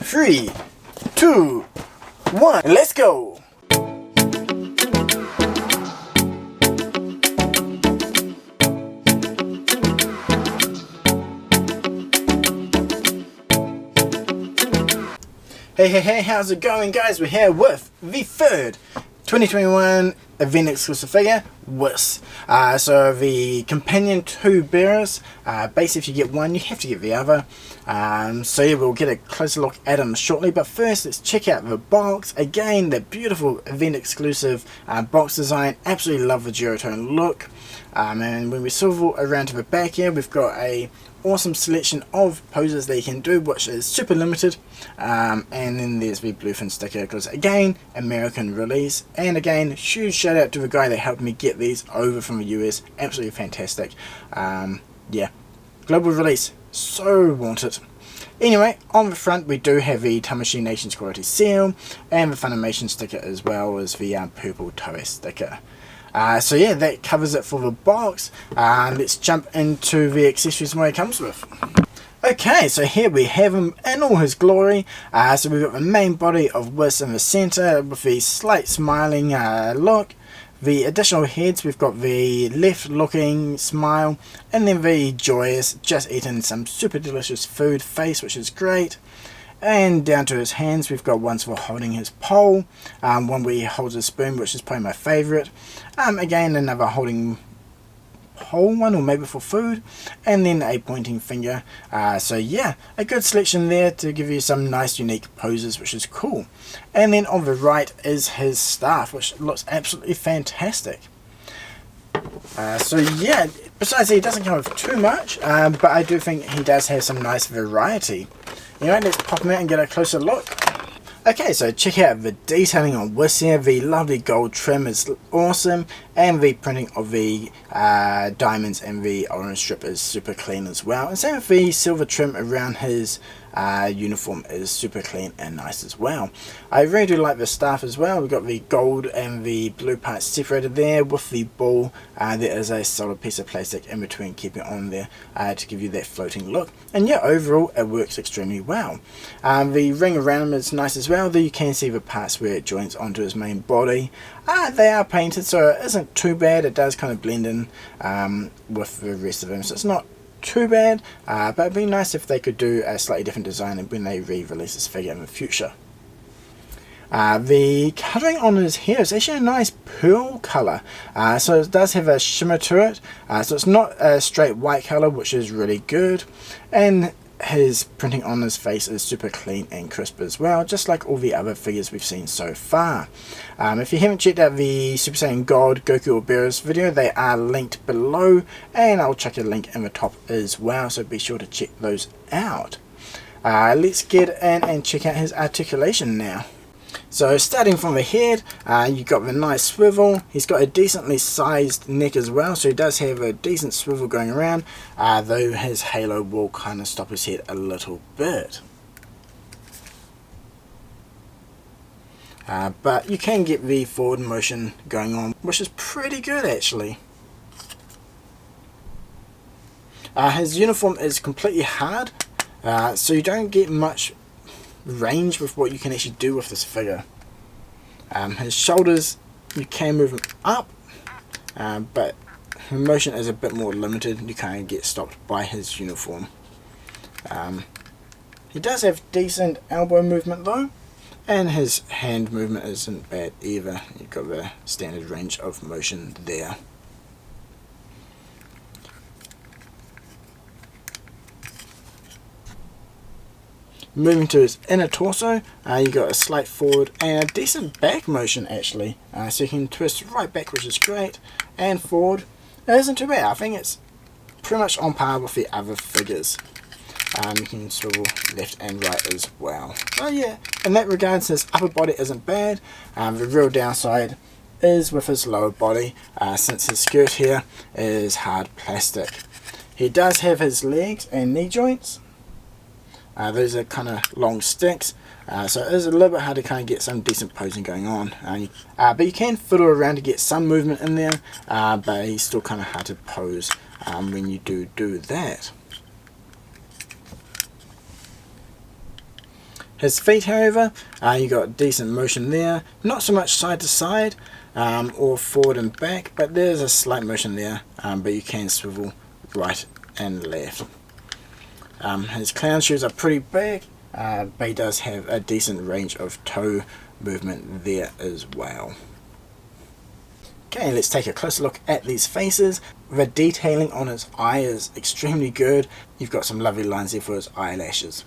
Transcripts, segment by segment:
3, 2, 1, let's go! Hey, how's it going, guys? We're here with the third 2021 event exclusive figure, Whis. So the companion to bearers, basically if you get one you have to get the other. So yeah, we'll get a closer look at them shortly, but first let's check out the box. Again, the beautiful event exclusive box design. Absolutely love the duotone look. And when we swivel around to the back here, we've got a awesome selection of poses they can do, which is super limited. And then there's the bluefin sticker, because again, American release. And again, huge shout out to the guy that helped me get these over from the US. Absolutely fantastic. Yeah, global release, so wanted. Anyway, on the front we do have the Tamashii Nations quality seal and the Funimation sticker, as well as the purple Toei sticker. So yeah, that covers it for the box. Let's jump into the accessories and what it comes with. Okay, so here we have him in all his glory. So we've got the main body of Whis in the centre with the slight smiling look. The additional heads, we've got the left looking smile, and then the joyous, just eating some super delicious food face, which is great. And down to his hands, we've got ones for holding his pole, one where he holds a spoon, which is probably my favourite. Again, another holding pole one, or maybe for food, and then a pointing finger. So yeah, a good selection there to give you some nice unique poses, which is cool. And then on the right is his staff, which looks absolutely fantastic. So yeah, besides he doesn't come with too much, but I do think he does have some nice variety. Anyway, let's pop him out and get a closer look. Okay, so check out the detailing on Whis here. The lovely gold trim is awesome, and the printing of the diamonds and the orange strip is super clean as well. And same with the silver trim around his uniform is super clean and nice as well. I really do like the staff as well. We've got the gold and the blue parts separated there. With the ball, there is a solid piece of plastic in between, keeping it on there to give you that floating look. And yeah, overall it works extremely well. The ring around him is nice as well, though you can see the parts where it joins onto his main body. They are painted, so it isn't too bad. It does kind of blend in with the rest of him, so it's not too bad, but it'd be nice if they could do a slightly different design when they re-release this figure in the future. The colouring on his hair is actually a nice pearl colour, so it does have a shimmer to it, so it's not a straight white colour, which is really good. And his printing on his face is super clean and crisp as well, just like all the other figures we've seen so far. If you haven't checked out the Super Saiyan God, Goku or Beerus video, they are linked below, and I'll chuck a link in the top as well, so be sure to check those out. Let's get in and check out his articulation now. So starting from the head, you've got the nice swivel. He's got a decently sized neck as well, so he does have a decent swivel going around, though his halo will kind of stop his head a little bit. But you can get the forward motion going on, which is pretty good actually. His uniform is completely hard, so you don't get much range with what you can actually do with this figure. His shoulders, you can move them up, but the motion is a bit more limited. You kind of get stopped by his uniform. He does have decent elbow movement though, and his hand movement isn't bad either. You've got the standard range of motion there. Moving to his inner torso, you got a slight forward and a decent back motion actually. So you can twist right back, which is great, and forward. It isn't too bad. I think it's pretty much on par with the other figures. You can swivel left and right as well. So yeah, in that regards, his upper body isn't bad. The real downside is with his lower body, since his skirt here is hard plastic. He does have his legs and knee joints. Those are kind of long sticks, so it is a little bit hard to kind of get some decent posing going on. But you can fiddle around to get some movement in there, but he's still kind of hard to pose when you do that. His feet, however, you got decent motion there, not so much side to side or forward and back, but there's a slight motion there, but you can swivel right and left. His clown shoes are pretty big, but he does have a decent range of toe movement there as well. Okay, let's take a closer look at these faces. The detailing on his eye is extremely good. You've got some lovely lines there for his eyelashes.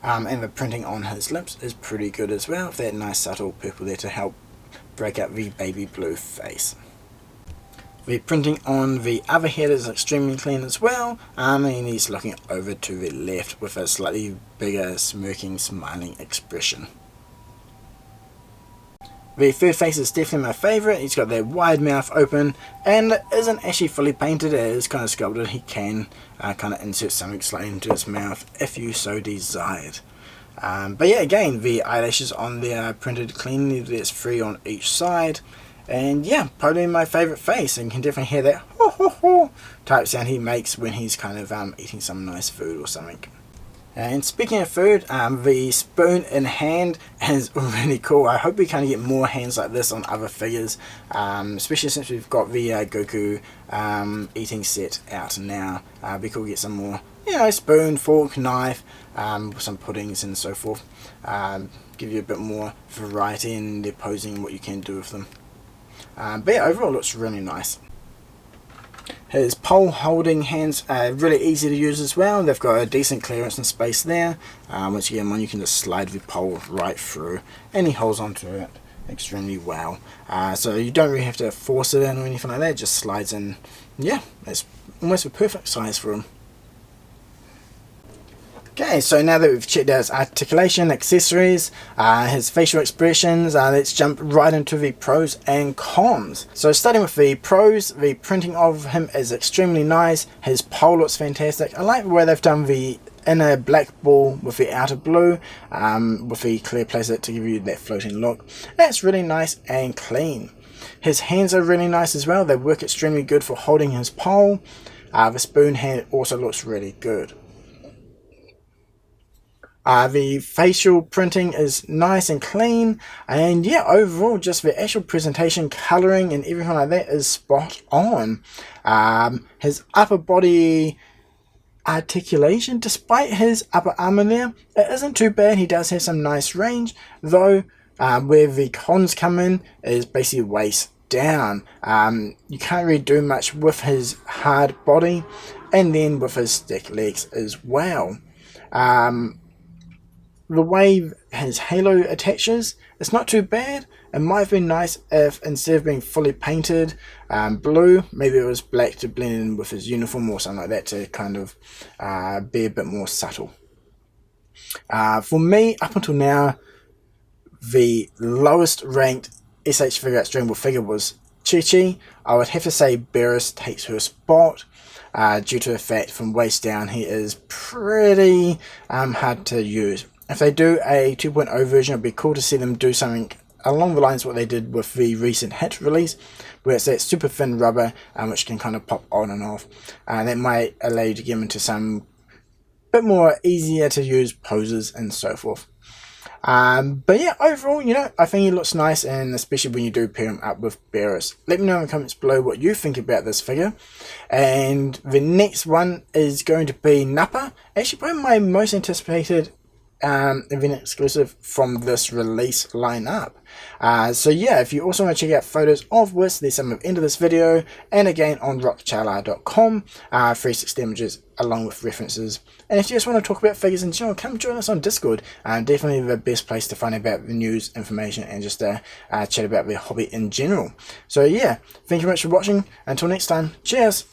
And the printing on his lips is pretty good as well, with that nice subtle purple there to help break up the baby blue face. The printing on the other head is extremely clean as well, and he's looking over to the left with a slightly bigger smirking, smiling expression. The third face is definitely my favourite. He's got that wide mouth open, and it isn't actually fully painted, it is kind of sculpted. He can kind of insert something slightly into his mouth if you so desired. But yeah, again, the eyelashes on there are printed cleanly. There's 3 on each side. And yeah, probably my favourite face, and you can definitely hear that ho ho ho type sound he makes when he's kind of eating some nice food or something. And speaking of food, the spoon in hand is really cool. I hope we kind of get more hands like this on other figures, especially since we've got the Goku eating set out now. It'd be cool to get some more, you know, spoon, fork, knife, some puddings and so forth. Give you a bit more variety in their posing and what you can do with them. But yeah, overall it looks really nice. His pole holding hands are really easy to use as well. They've got a decent clearance and space there. Once you get them on, you can just slide the pole right through, and he holds onto it extremely well. So you don't really have to force it in or anything like that. It just slides in. Yeah, it's almost a perfect size for him. Okay, so now that we've checked out his articulation, accessories, his facial expressions, let's jump right into the pros and cons. So starting with the pros, the printing of him is extremely nice. His pole looks fantastic. I like the way they've done the inner black ball with the outer blue, with the clear plastic to give you that floating look. That's really nice and clean. His hands are really nice as well. They work extremely good for holding his pole. The spoon hand also looks really good. The facial printing is nice and clean, and yeah, overall just the actual presentation, colouring and everything like that is spot on. His upper body articulation, despite his upper armour there, it isn't too bad. He does have some nice range, though where the cons come in is basically waist down. You can't really do much with his hard body, and then with his stick legs as well. The way his halo attaches, it's not too bad. It might have been nice if instead of being fully painted blue, maybe it was black to blend in with his uniform or something like that to kind of be a bit more subtle. For me, up until now, the lowest ranked S.H Figuarts Dragon Ball figure was Chi-Chi. I would have to say Beerus takes her spot. Due to the fact from waist down he is pretty hard to use. If they do a 2.0 version, it'd be cool to see them do something along the lines of what they did with the recent hit release, where it's that super thin rubber which can kind of pop on and off. That might allow you to get them into some bit more easier to use poses and so forth. But yeah, overall, you know, I think he looks nice, and especially when you do pair him up with Beerus. Let me know in the comments below what you think about this figure. And the next one is going to be Nappa. Actually, probably my most anticipated event exclusive from this release lineup. So yeah, if you also want to check out photos of Whis, there's some at the end of this video, and again on rockchala.com, 360 images along with references. And if you just want to talk about figures in general, come join us on Discord. Definitely the best place to find out about the news, information, and just chat about the hobby in general. So yeah, thank you very much for watching. Until next time, cheers!